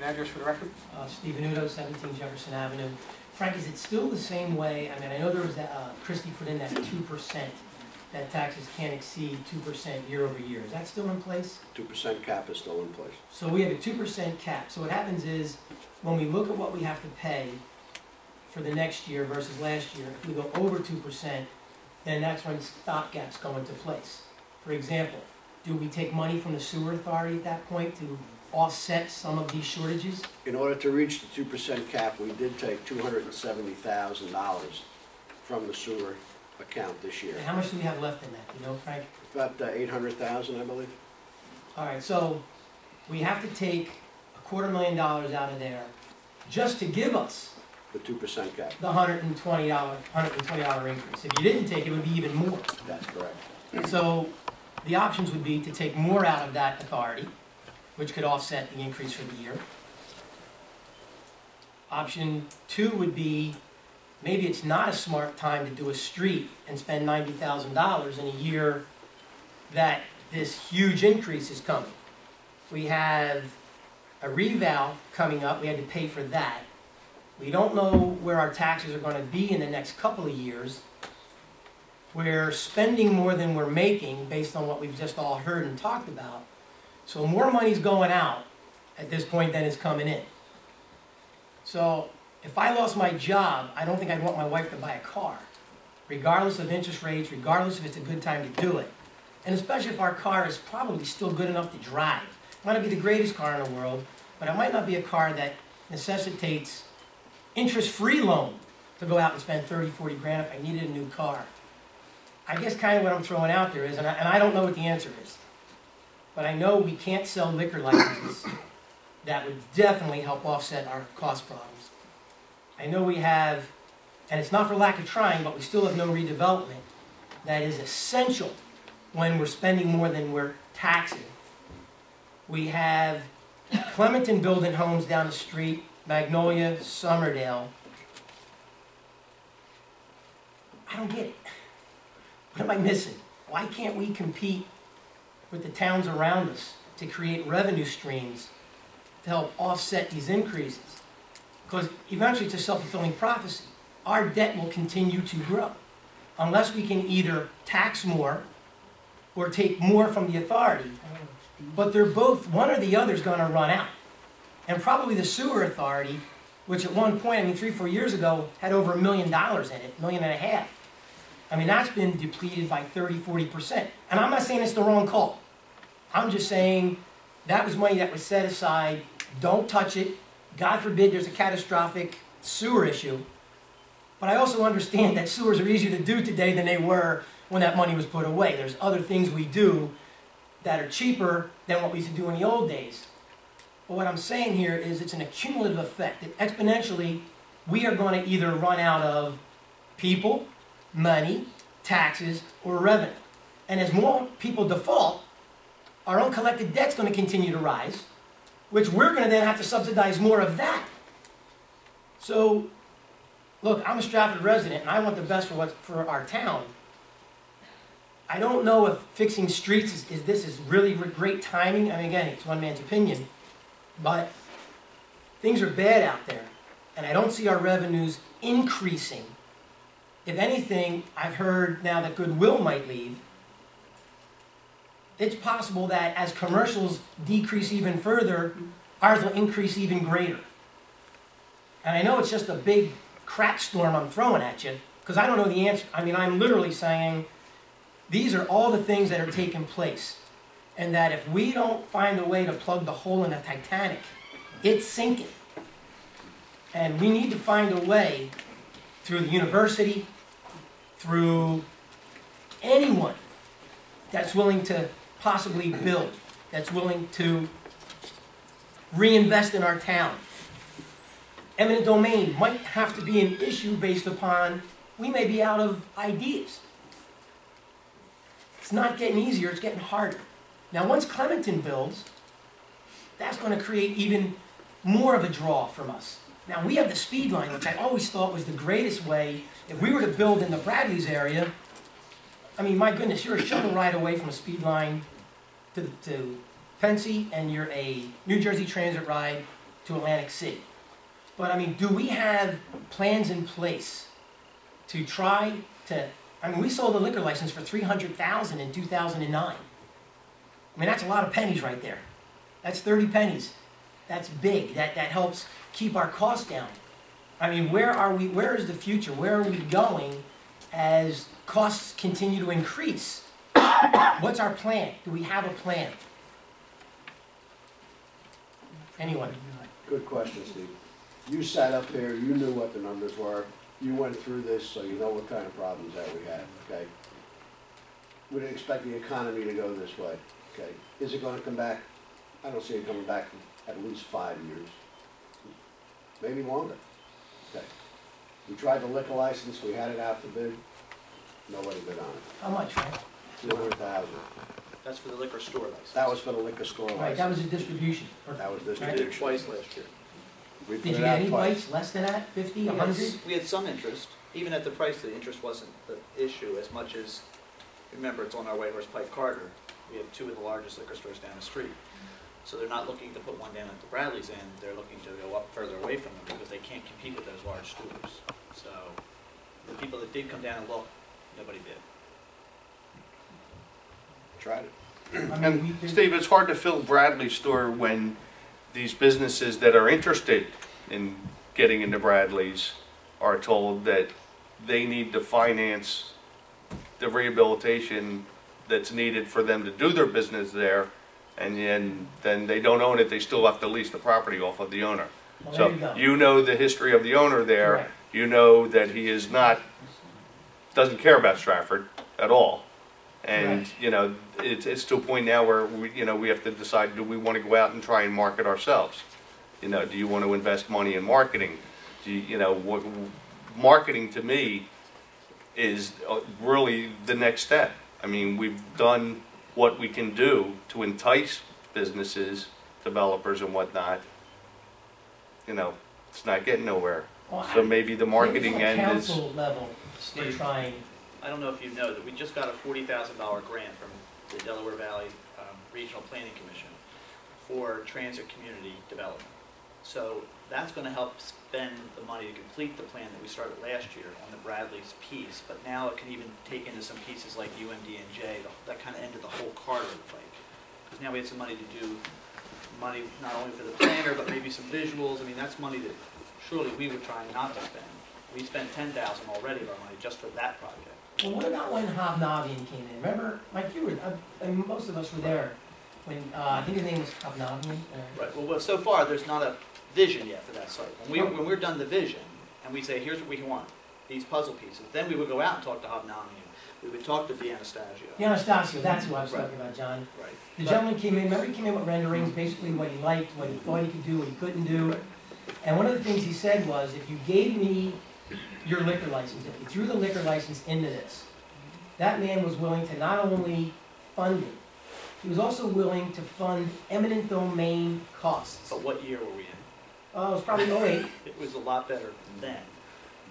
and address for the record. Steve Venuto, 17 Jefferson Avenue. Frank, is it still the same way? I mean, I know there was that, Christie put in that 2%, that taxes can't exceed 2% year over year. Is that still in place? 2% cap is still in place. So we have a 2% cap. So what happens is, when we look at what we have to pay for the next year versus last year, if we go over 2%, then that's when stopgaps go into place. For example, do we take money from the sewer authority at that point to offset some of these shortages? In order to reach the 2% cap, we did take $270,000 from the sewer account this year. And how much do we have left in that? You know, Frank? About $800,000, I believe. All right, so we have to take $250,000 out of there just to give us The 2% cap. the $120 increase. If you didn't take it, it would be even more. That's correct. So the options would be to take more out of that authority, which could offset the increase for the year. Option 2 would be, maybe it's not a smart time to do a street and spend $90,000 in a year that this huge increase is coming. We have a reval coming up. We had to pay for that. We don't know where our taxes are going to be in the next couple of years. We're spending more than we're making based on what we've just all heard and talked about. So more money's going out at this point than is coming in. So if I lost my job, I don't think I'd want my wife to buy a car, regardless of interest rates, regardless if it's a good time to do it. And especially if our car is probably still good enough to drive. It might not be the greatest car in the world, but it might not be a car that necessitates interest-free loan to go out and spend 30, 40 grand if I needed a new car. I guess kind of what I'm throwing out there is, and I don't know what the answer is, but I know we can't sell liquor licenses. That would definitely help offset our cost problems. I know we have, and it's not for lack of trying, but we still have no redevelopment that is essential when we're spending more than we're taxing. We have Clementon building homes down the street, Magnolia, Summerdale. I don't get it. What am I missing? Why can't we compete with the towns around us to create revenue streams to help offset these increases? Because eventually it's a self-fulfilling prophecy. Our debt will continue to grow unless we can either tax more or take more from the authority. But they're both, one or the other is going to run out. And probably the sewer authority, which at one point, I mean 3 or 4 years ago, had over $1 million in it, $1.5 million. I mean, that's been depleted by 30, 40%. And I'm not saying it's the wrong call. I'm just saying that was money that was set aside. Don't touch it. God forbid there's a catastrophic sewer issue. But I also understand that sewers are easier to do today than they were when that money was put away. There's other things we do that are cheaper than what we used to do in the old days. But what I'm saying here is it's an accumulative effect. That exponentially, we are going to either run out of people, money, taxes, or revenue. And as more people default, our uncollected debt's going to continue to rise, which we're going to then have to subsidize more of that. So, look, I'm a Stratford resident, and I want the best for our town. I don't know if fixing streets is really great timing. I mean, again, it's one man's opinion. But things are bad out there, and I don't see our revenues increasing. If anything, I've heard now that Goodwill might leave. It's possible that as commercials decrease even further, ours will increase even greater. And I know it's just a big crap storm I'm throwing at you, because I don't know the answer. I mean, I'm literally saying these are all the things that are taking place. And that if we don't find a way to plug the hole in the Titanic, it's sinking. And we need to find a way through the university, through anyone that's willing to possibly build, that's willing to reinvest in our town. Eminent domain might have to be an issue based upon we may be out of ideas. It's not getting easier, it's getting harder. Now, once Clementon builds, that's going to create even more of a draw from us. Now, we have the speed line, which I always thought was the greatest way. If we were to build in the Bradley's area, I mean, my goodness, you're a shuttle ride away from a speed line to Pensy, and you're a New Jersey Transit ride to Atlantic City. But I mean, do we have plans in place to try to, I mean, we sold a liquor license for $300,000 in 2009. I mean, that's a lot of pennies right there. That's 30 pennies. That's big. That helps keep our costs down. I mean, where are we, where is the future? Where are we going as costs continue to increase? What's our plan? Do we have a plan? Anyone? Good question, Steve. You sat up here, you knew what the numbers were, you went through this, so you know what kind of problems that we had, okay? We didn't expect the economy to go this way, okay? Is it gonna come back? I don't see it coming back for at least 5 years, maybe longer, okay? We tried the liquor license, we had it out for bid, nobody bid on it. How much, Frank? 200,000. That's for the liquor store license. That was for the liquor store license. Right, that was a distribution. That was We did distribution. it twice last year. We put Did you it get out any twice. bites less than that? 50, 100? We had some interest. Even at the price, the interest wasn't the issue as much as, remember, it's on our Whitehorse Pike Carter. We have two of the largest liquor stores down the street. So they're not looking to put one down at the Bradley's end, they're looking to go up further away from them because they can't compete with those large stores. So the people that did come down and look, nobody bid. Tried it. I mean, And Steve, it's hard to fill Bradley's store when these businesses that are interested in getting into Bradley's are told that they need to finance the rehabilitation that's needed for them to do their business there, and then they don't own it, they still have to lease the property off of the owner. Well, there you go. So you know the history of the owner there, Correct. you know that he is not, doesn't care about Stratford at all. And, Correct. you know, it's to a point now where we have to decide, do we want to go out and try and market ourselves? You know, do you want to invest money in marketing? Do you, what, marketing to me is really the next step. I mean, we've done what we can do to entice businesses, developers and whatnot. You know, it's not getting nowhere. Well, So maybe the marketing end is... council level, we're Steve. trying. I don't know if you know that we just got a $40,000 grant from the Delaware Valley Regional Planning Commission for transit community development. So that's going to help spend the money to complete the plan that we started last year on the Bradley's piece, but now it can even take into some pieces like UMD&J, that kind of ended the whole Carter plate. Because now we have some money to do, money not only for the planner, but maybe some visuals. I mean, that's money that surely we were trying not to spend. We spent $10,000 already of our money just for that project. Well, what about when Hobnobbing came in? Remember, Mike, you were, and most of us were there when, I think his name was Hobnobbing. Right, well, so far, there's not a vision yet for that site. When we're done the vision, and we say, here's what we want, these puzzle pieces, then we would go out and talk to Hobnobbing. We would talk to D'Anastasio. D'Anastasio, that's who I was Right. talking about, John. Right. The gentleman came in, remember he came in with renderings, basically what he liked, what he thought he could do, what he couldn't do. Right. And one of the things he said was, if you gave me your liquor license, if you threw the liquor license into this, that man was willing to not only fund it, he was also willing to fund eminent domain costs. But what year were we in? Oh, it was probably 08. It was a lot better then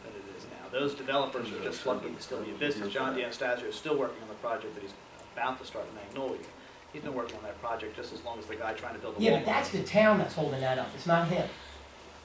than it is now. Those developers are just lucky to still be in business. John D'Anastasio is still working on the project that he's about to start in Magnolia. He's been working on that project just as long as the guy trying to build a Yeah, wall. but that's the town that's holding that up, it's not him.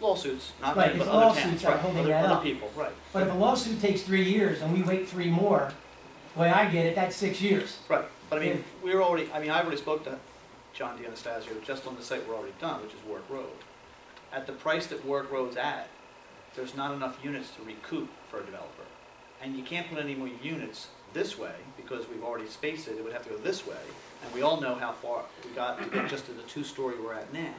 Lawsuits, not Right, me, but it's other lawsuits towns, that are right, holding that other up. people, right. But if a lawsuit takes 3 years and we wait 3 more, the way I get it, that's 6 years. Right, but I mean, I already spoke to John D'Anastasio just on the site we're already done, which is Warwick Road. At the price that Warwick Road's at, there's not enough units to recoup for a developer. And you can't put any more units this way, because we've already spaced it, it would have to go this way. And we all know how far we got to get just to the 2-story we're at now.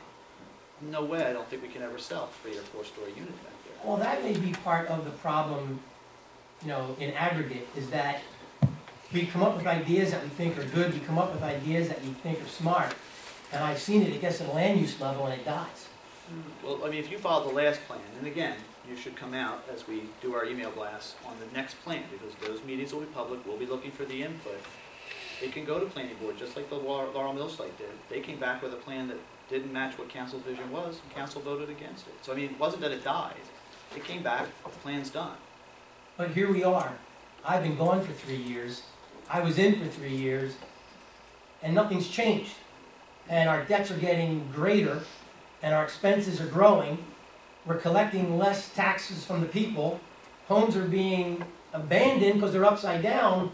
No way, I don't think we can ever sell 3 or 4-story units back there. Well, that may be part of the problem, in aggregate, is that we come up with ideas that we think are good, we come up with ideas that we think are smart, and I've seen it gets to the land use level and it dies. Well, I mean, if you follow the last plan, and again, you should come out as we do our email blasts on the next plan, because those meetings will be public, we'll be looking for the input. It can go to planning board, just like the Laurel Mills site did. They came back with a plan that didn't match what council's vision was, and council voted against it. So I mean, it wasn't that it died. It came back, the plan's done. But here we are. I've been gone for 3 years. I was in for 3 years, and nothing's changed. And our debts are getting greater, and our expenses are growing, we're collecting less taxes from the people, homes are being abandoned because they're upside down.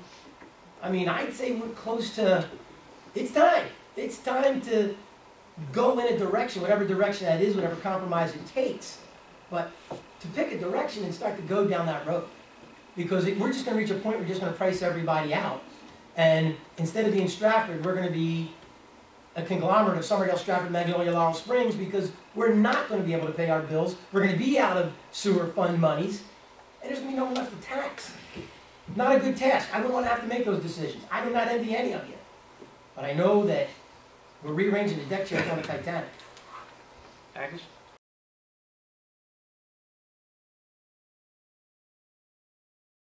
I mean, I'd say we're close to, it's time. It's time to go in a direction, whatever direction that is, whatever compromise it takes. But to pick a direction and start to go down that road. Because we're just going to reach a point where we're just going to price everybody out. And instead of being Stratford, we're going to be a conglomerate of Summerdale, Stratford, Magnolia, Laurel Springs, because we're not going to be able to pay our bills. We're going to be out of sewer fund monies, and there's going to be no one left to tax. Not a good task. I wouldn't want to have to make those decisions. I do not envy any of you. But I know that we're rearranging the deck chairs on the Titanic. Agnes?